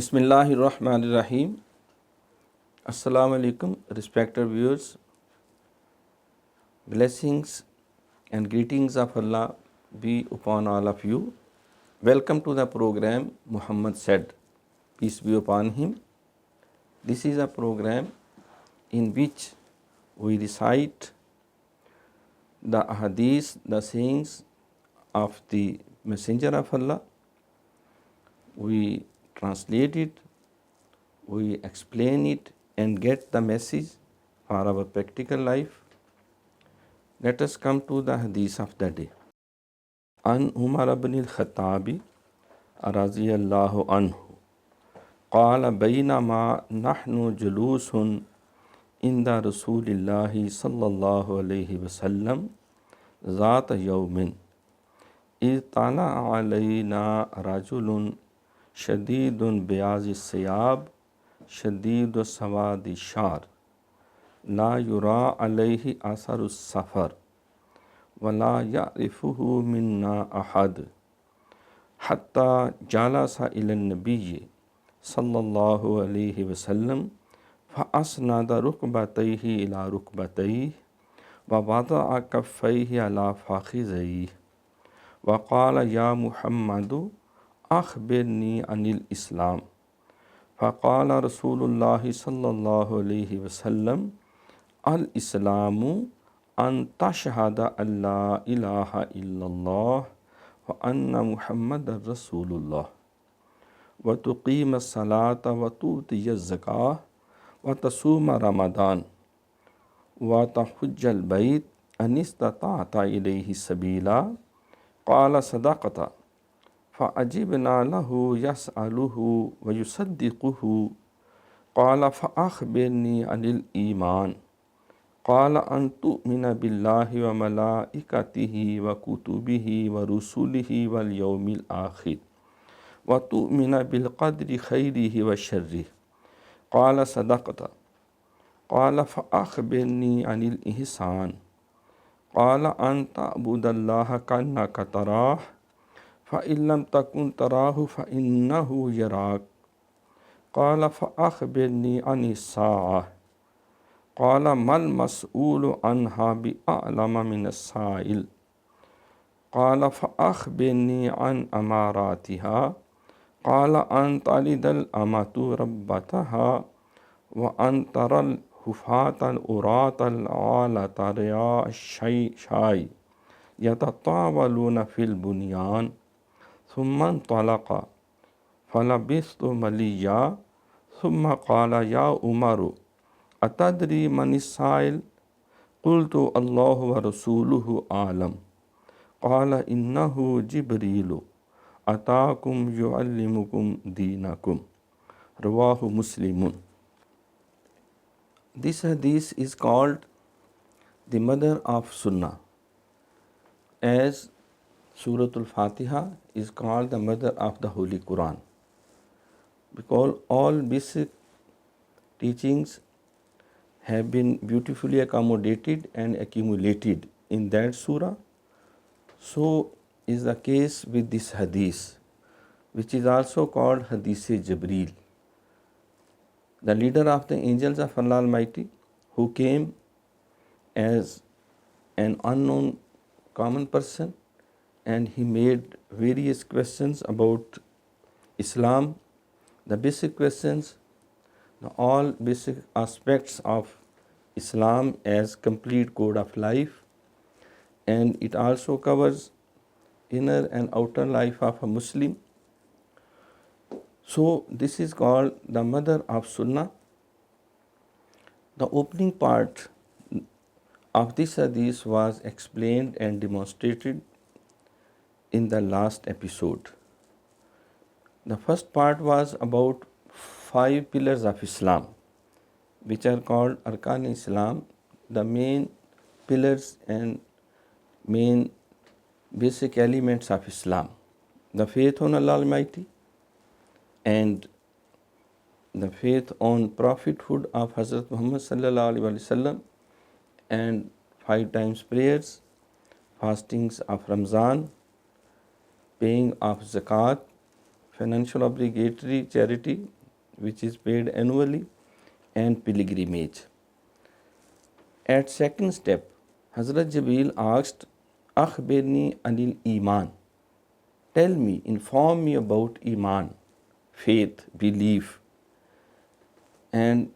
Bismillahirrahmanirrahim. Assalamu alaikum, respected viewers. Blessings and greetings of Allah be upon all of you. Welcome to the program Muhammad said, peace be upon him. This is a program in which we recite the Hadith, the sayings of the Messenger of Allah. We translate it, we explain it and get the message for our practical life. Let us come to the hadith of the day. An Umar ibn al-Khattabi radiyallahu anhu qala baynama nahnu julusun inda Rasulillahi sallallahu alayhi wa sallam zat yawmin إذ طلع علينا رجل شديد بياض الثياب شديد سواد الشعر لا يرى عليه أثر السفر ولا يعرفه منا أحد حتى جلس إلى النبي صلى الله عليه وسلم فأسند ركبتيه إلى ركبتيه ووضع كفيه على فخذيه وقال يا محمد أخبرني عن الإسلام فقال رسول الله صلى الله عليه وسلم الإسلام أن تشهد أن لا إله إلا الله وأن محمد رسول الله وتقيم الصلاة وتؤتي الزكاة وتصوم رمضان وتحج البيت أن استطعت إليه سبيلا قال صدقت فأجبنا له يسأله ويصدقه قال فأخبرني عن الإيمان قال أن تؤمن بالله وملائكته وكتبه ورسله واليوم الآخر وتؤمن بالقدر خيره وشره قال صدقت قال فأخبرني عن الإحسان قال أن تعبد الله كأنك تراه فإن لم تكن تراه فإنه يراك قال فأخبرني عن الساعة قال ما المسؤول عنها بأعلم من السائل قال فأخبرني عن أماراتها قال أن تلد الأمة ربتها وأن ترى الحفاة العراة العالة رعاء الشاي يتطاولون في البنيان ثم انطلق فلبثت مليا ثم قال يا عمر أتدري من السائل قلت الله ورسوله أعلم قال إنه جبريل أتاكم يعلمكم دينكم رواه مسلم. This hadith is called the mother of Sunnah, as Surah Al-Fatiha is called the mother of the Holy Quran, because all basic teachings have been beautifully accommodated and accumulated in that surah. So is the case with this hadith, which is also called Hadith Jibreel, the leader of the angels of Allah Almighty, who came as an unknown common person, and he made various questions about Islam, the basic questions, all basic aspects of Islam as complete code of life, and it also covers inner and outer life of a Muslim. So this is called the mother of Sunnah. The opening part of this hadith was explained and demonstrated in the last episode. The first part was about 5 pillars of Islam, which are called Arkaan Islam, the main pillars and main basic elements of Islam: the faith on Allah Almighty, and the faith on prophethood of Hazrat Muhammad sallallahu alaihi wasallam, and 5 times prayers, fastings of Ramzan, paying of zakat, financial obligatory charity which is paid annually, and pilgrimage. At second step, Hazrat Jibreel asked, Akhbirni anil Iman. Tell me, inform me about Iman, faith, belief. And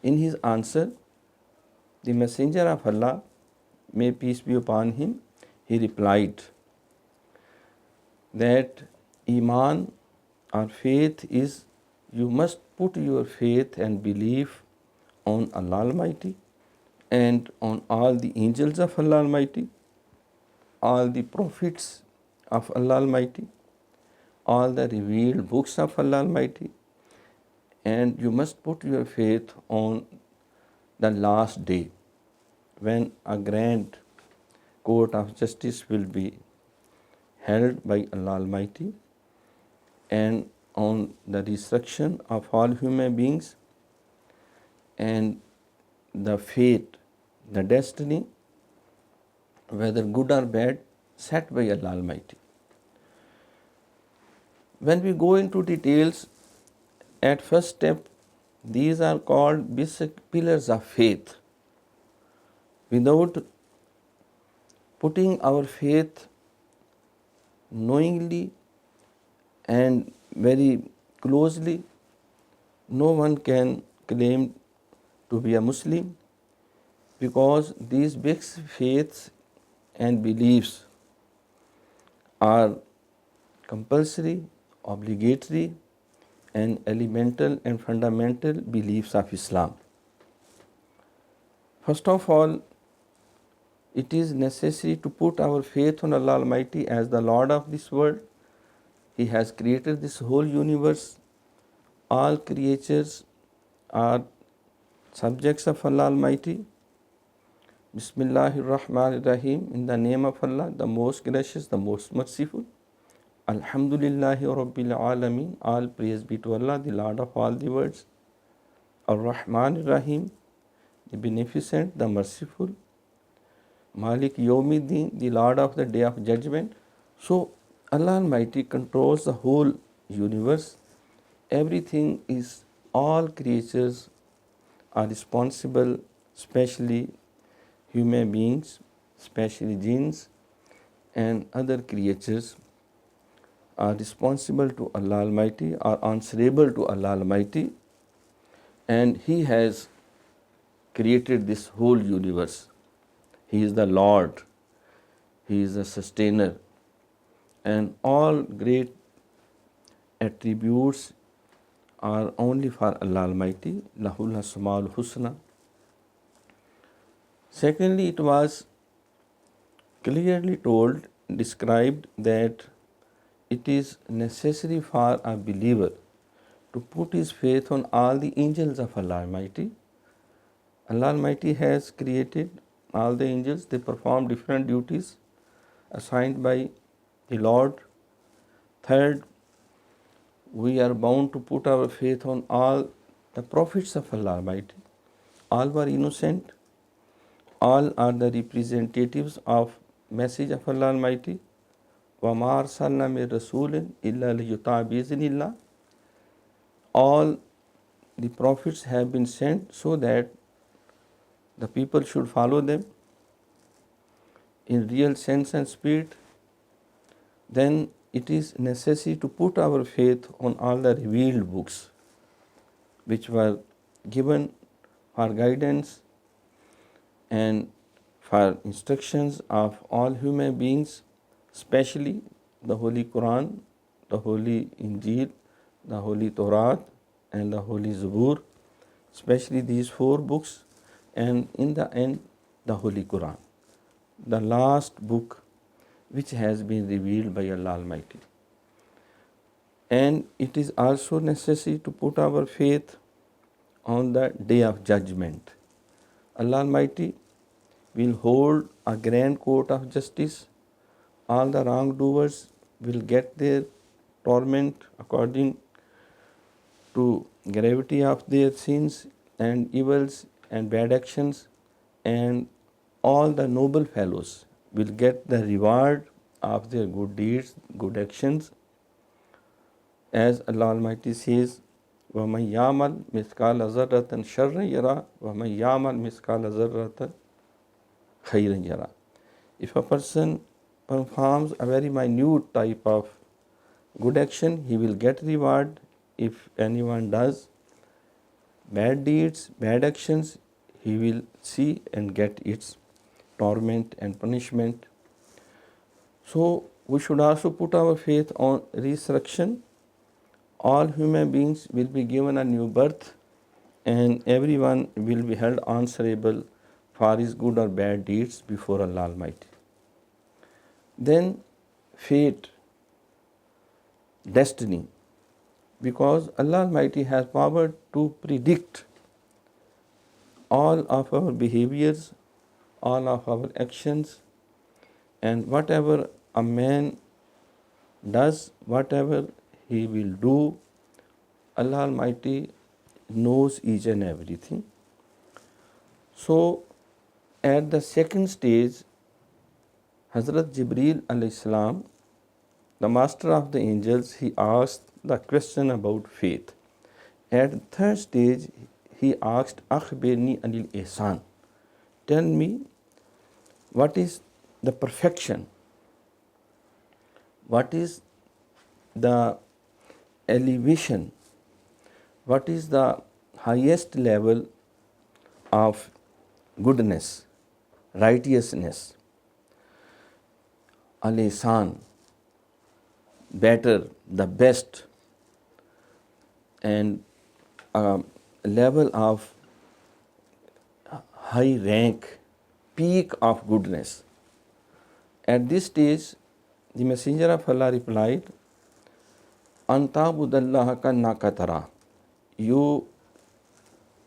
in his answer, the Messenger of Allah, may peace be upon him, he replied that Iman or faith is, you must put your faith and belief on Allah Almighty and on all the angels of Allah Almighty, all the prophets of Allah Almighty, all the revealed books of Allah Almighty, and you must put your faith on the last day when a grand court of justice will be held by Allah Almighty, and on the resurrection of all human beings, and the fate, the destiny, whether good or bad, set by Allah Almighty. When we go into details, at first step, these are called basic pillars of faith. Without putting our faith knowingly and very closely, no one can claim to be a Muslim, because these basic faiths and beliefs are compulsory, obligatory, and elemental and fundamental beliefs of Islam. First of all, it is necessary to put our faith on Allah Almighty as the Lord of this world. He has created this whole universe. All creatures are subjects of Allah Almighty. Bismillahir Rahmanir Rahim, in the name of Allah, the most gracious, the most merciful. Alhamdulillahi Rabbil Alameen, all praise be to Allah, the Lord of all the worlds. Ar-Rahmanir Rahim, the beneficent, the merciful. Malik Yawmiddin, the Lord of the Day of Judgment. So Allah Almighty controls the whole universe. Everything is, all creatures are responsible, especially human beings, especially jinns and other creatures are responsible to Allah Almighty, are answerable to Allah Almighty, and He has created this whole universe. He is the Lord, He is the sustainer, and all great attributes are only for Allah Almighty. Lahul Asmaul Husna. Secondly, it was clearly told, described, that it is necessary for a believer to put his faith on all the angels of Allah Almighty. Allah Almighty has created all the angels. They perform different duties assigned by the Lord. Third, we are bound to put our faith on all the prophets of Allah Almighty. All were innocent. All are the representatives of message of Allah Almighty. وَمَا أَرْسَلْنَا مِن رَسُولٍ إِلَّا لِيُطَاعَ بِإِذْنِ اللَّهِ. All the prophets have been sent so that the people should follow them in real sense and spirit. Then it is necessary to put our faith on all the revealed books which were given for guidance and for instructions of all human beings, especially the Holy Quran, the Holy Injil, the Holy Torah, and the Holy Zabur, especially these four books, and in the end, the Holy Quran, the last book which has been revealed by Allah Almighty. And it is also necessary to put our faith on the Day of Judgment. Allah Almighty will hold a grand court of justice. All the wrongdoers will get their torment according to gravity of their sins and evils and bad actions, and all the noble fellows will get the reward of their good deeds, good actions. as Allah Almighty says, وَمَنْ يَعْمَلْ مِثْقَالَ ذَرَّةٍ شَرًّا يَرَهُ وَمَنْ يَعْمَلْ مِثْقَالَ ذَرَّةٍ خَيْرًا يَرَهُ. If a person performs a very minute type of good action, he will get reward. If anyone does bad deeds, bad actions, he will see and get its torment and punishment. So we should also put our faith on resurrection. All human beings will be given a new birth, and everyone will be held answerable for his good or bad deeds before Allah Almighty. Then fate, destiny, because Allah Almighty has power to predict all of our behaviors, all of our actions, and whatever a man does, whatever he will do, Allah Almighty knows each and everything. So at the second stage, Hazrat Jibreel alayhi salam, the master of the angels, he asked the question about faith. At the third stage, he asked, Akhbirni anil Ihsan. Tell me, what is the perfection? What is the elevation? What is the highest level of goodness, righteousness? Al-Ihsan, better, the best, and a level of high rank, peak of goodness. At this stage, the Messenger of Allah replied, Anta budallaha kannaka tara. You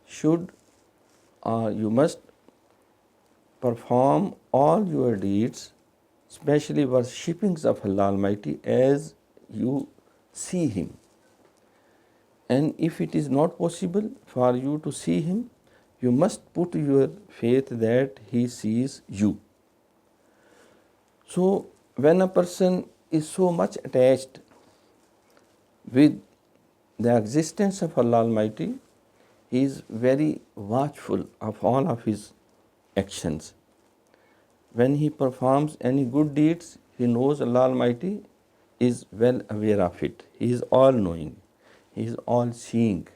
should or you must perform all your deeds, especially worshippings of Allah Almighty, as you see Him. And if it is not possible for you to see Him, you must put your faith that He sees you. So when a person is so much attached with the existence of Allah Almighty, he is very watchful of all of his actions. When he performs any good deeds, he knows Allah Almighty is well aware of it. He is all knowing. He is all seeing.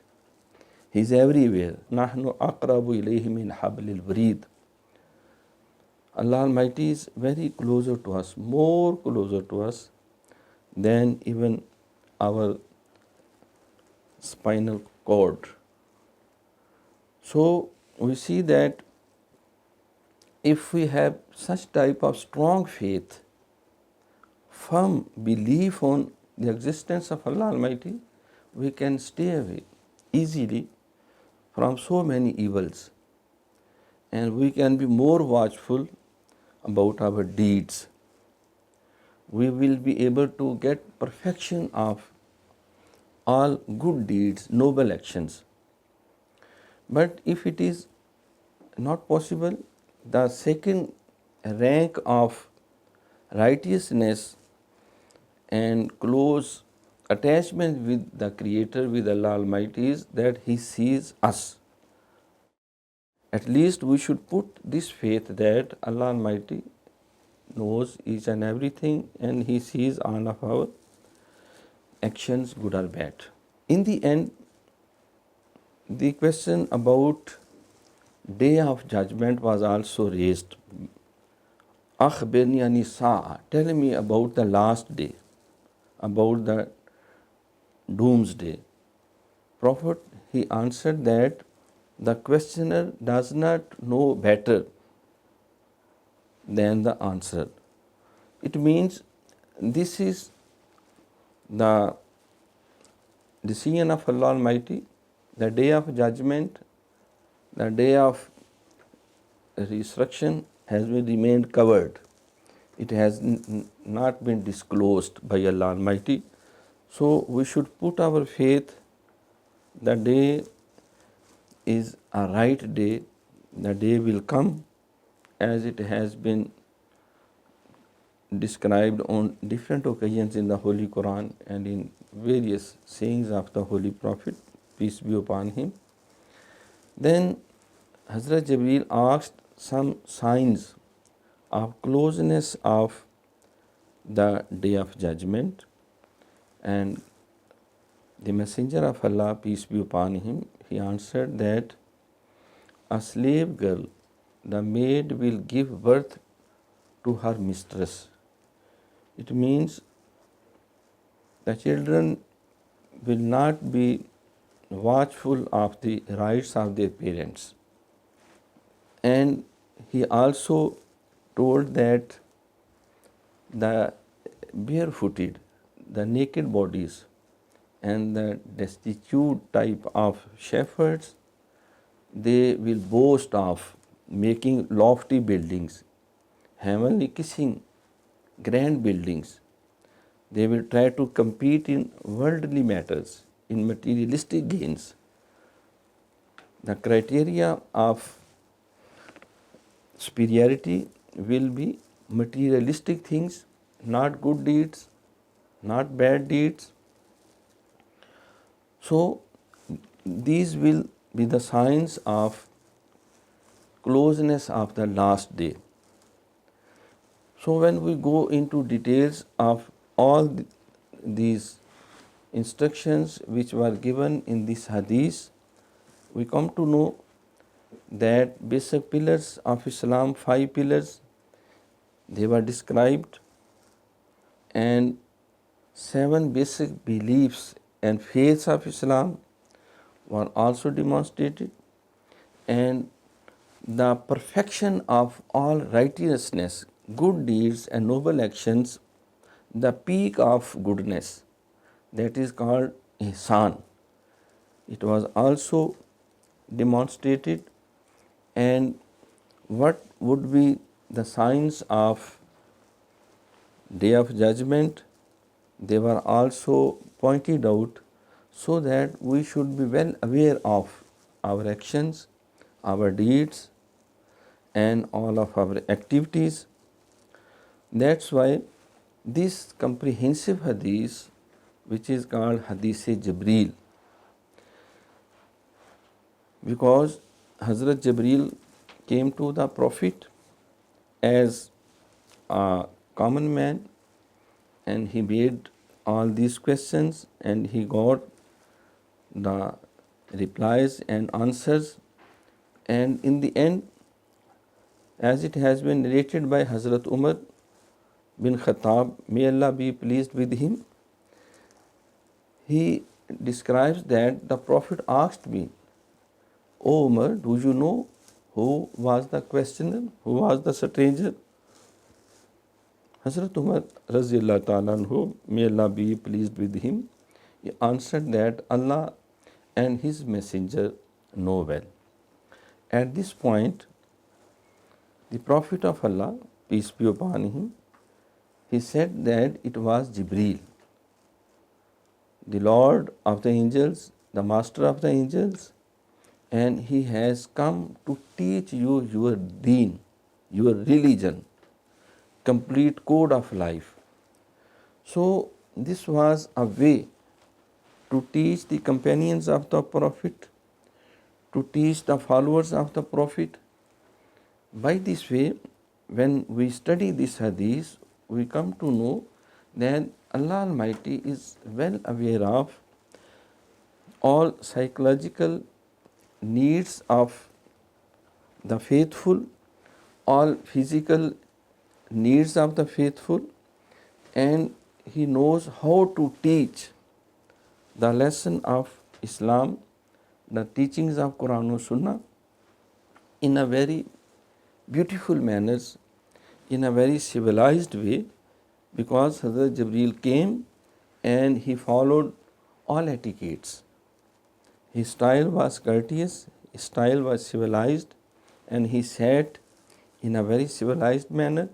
He is everywhere. Nahnu aqrabu ilayhi min hablil warid. Allah Almighty is very closer to us, more closer to us than even our spinal cord. So we see that if we have such type of strong faith, firm belief on the existence of Allah Almighty, we can stay away easily from so many evils, and we can be more watchful about our deeds. We will be able to get perfection of all good deeds, noble actions. But if it is not possible, the second rank of righteousness and close attachment with the Creator, with Allah Almighty, is that He sees us. At least we should put this faith that Allah Almighty knows each and everything, and He sees all of our actions, good or bad. In the end, the question about Day of Judgment was also raised. Akhbirni ani sa'a. Tell me about the last day, about the doomsday. Prophet, he answered that the questioner does not know better than the answer. It means this is the decision of Allah Almighty. The day of judgment, the day of resurrection has been remained covered. It has not been disclosed by Allah Almighty. So we should put our faith. The day is a right day. The day will come as it has been described on different occasions in the Holy Quran and in various sayings of the Holy Prophet, peace be upon him. Then Hazrat Jibreel asked some signs of closeness of the Day of Judgment, and the Messenger of Allah, peace be upon him, he answered that a slave girl, the maid, will give birth to her mistress. It means the children will not be watchful of the rights of their parents. And he also told that the barefooted, the naked bodies, and the destitute type of shepherds, they will boast of making lofty buildings, heavenly kissing, grand buildings. They will try to compete in worldly matters, in materialistic gains. The criteria of superiority will be materialistic things, not good deeds, not bad deeds. So these will be the signs of closeness of the last day. So when we go into details of all these instructions which were given in this hadith, we come to know that basic pillars of Islam, 5 pillars, they were described, and 7 basic beliefs and faiths of Islam were also demonstrated, and the perfection of all righteousness, good deeds and noble actions, the peak of goodness, that is called Ihsan, it was also demonstrated. And what would be the signs of Day of Judgment, they were also pointed out, so that we should be well aware of our actions, our deeds, and all of our activities. That's why this comprehensive hadith, which is called Hadith Jibreel, because Hazrat Jibreel came to the Prophet as a common man, and he made all these questions, and he got the replies and answers. And in the end, as it has been narrated by Hazrat Umar bin Khattab, may Allah be pleased with him, he describes that the Prophet asked me, "O Umar, do you know who was the questioner, who was the stranger?" Hazrat Umar Raziyallahu Ta'ala anhu, may Allah be pleased with him, he answered that Allah and His Messenger know well. At this point, the Prophet of Allah, peace be upon him, he said that it was Jibreel, the Lord of the angels, the Master of the angels, and he has come to teach you your deen, your religion, complete code of life. So this was a way to teach the companions of the Prophet, to teach the followers of the Prophet. By this way, when we study this hadith, we come to know that Allah Almighty is well aware of all psychological needs of the faithful, all physical needs of the faithful, and He knows how to teach the lesson of Islam, the teachings of Quran and Sunnah, in a very beautiful manner, in a very civilized way, because Hazrat Jibreel came and he followed all etiquettes. His style was courteous, his style was civilized, and he sat in a very civilized manner,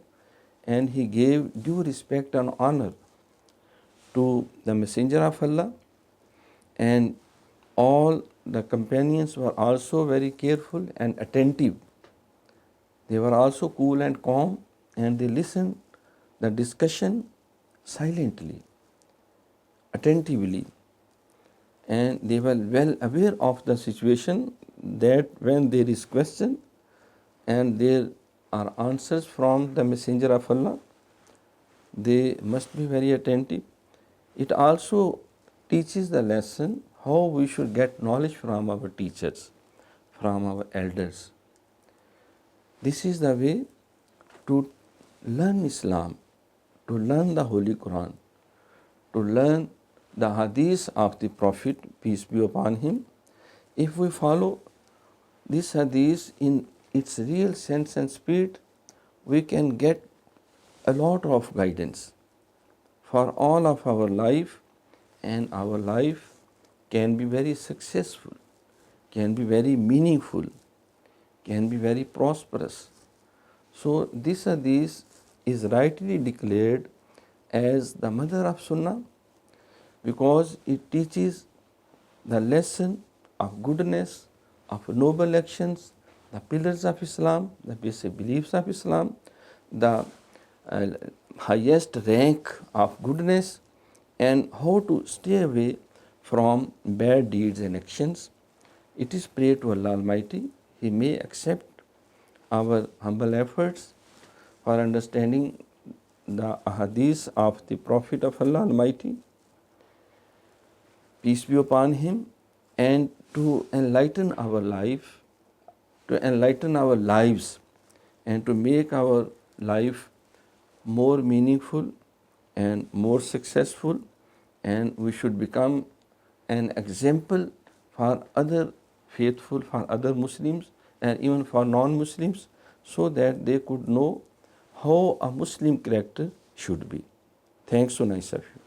and he gave due respect and honor to the Messenger of Allah, and all the companions were also very careful and attentive. They were also cool and calm, and they listened the discussion silently, attentively, and they were well aware of the situation that when there is question and there are answers from the Messenger of Allah, they must be very attentive. It also teaches the lesson how we should get knowledge from our teachers, from our elders. This is the way to learn Islam, to learn the Holy Quran, to learn the Hadith of the Prophet, peace be upon him. If we follow this Hadith in its real sense and spirit, we can get a lot of guidance for all of our life, and our life can be very successful, can be very meaningful, can be very prosperous. So this Hadith is rightly declared as the mother of Sunnah because it teaches the lesson of goodness, of noble actions, the pillars of Islam, the basic beliefs of Islam, the highest rank of goodness, and how to stay away from bad deeds and actions. It is pray to Allah Almighty, He may accept our humble efforts for understanding the hadith of the Prophet of Allah Almighty, peace be upon him, and to enlighten our life, to enlighten our lives, and to make our life more meaningful and more successful, and we should become an example for other faithful, for other Muslims, and even for non-Muslims, so that they could know how a Muslim character should be. Thanks so nice of you.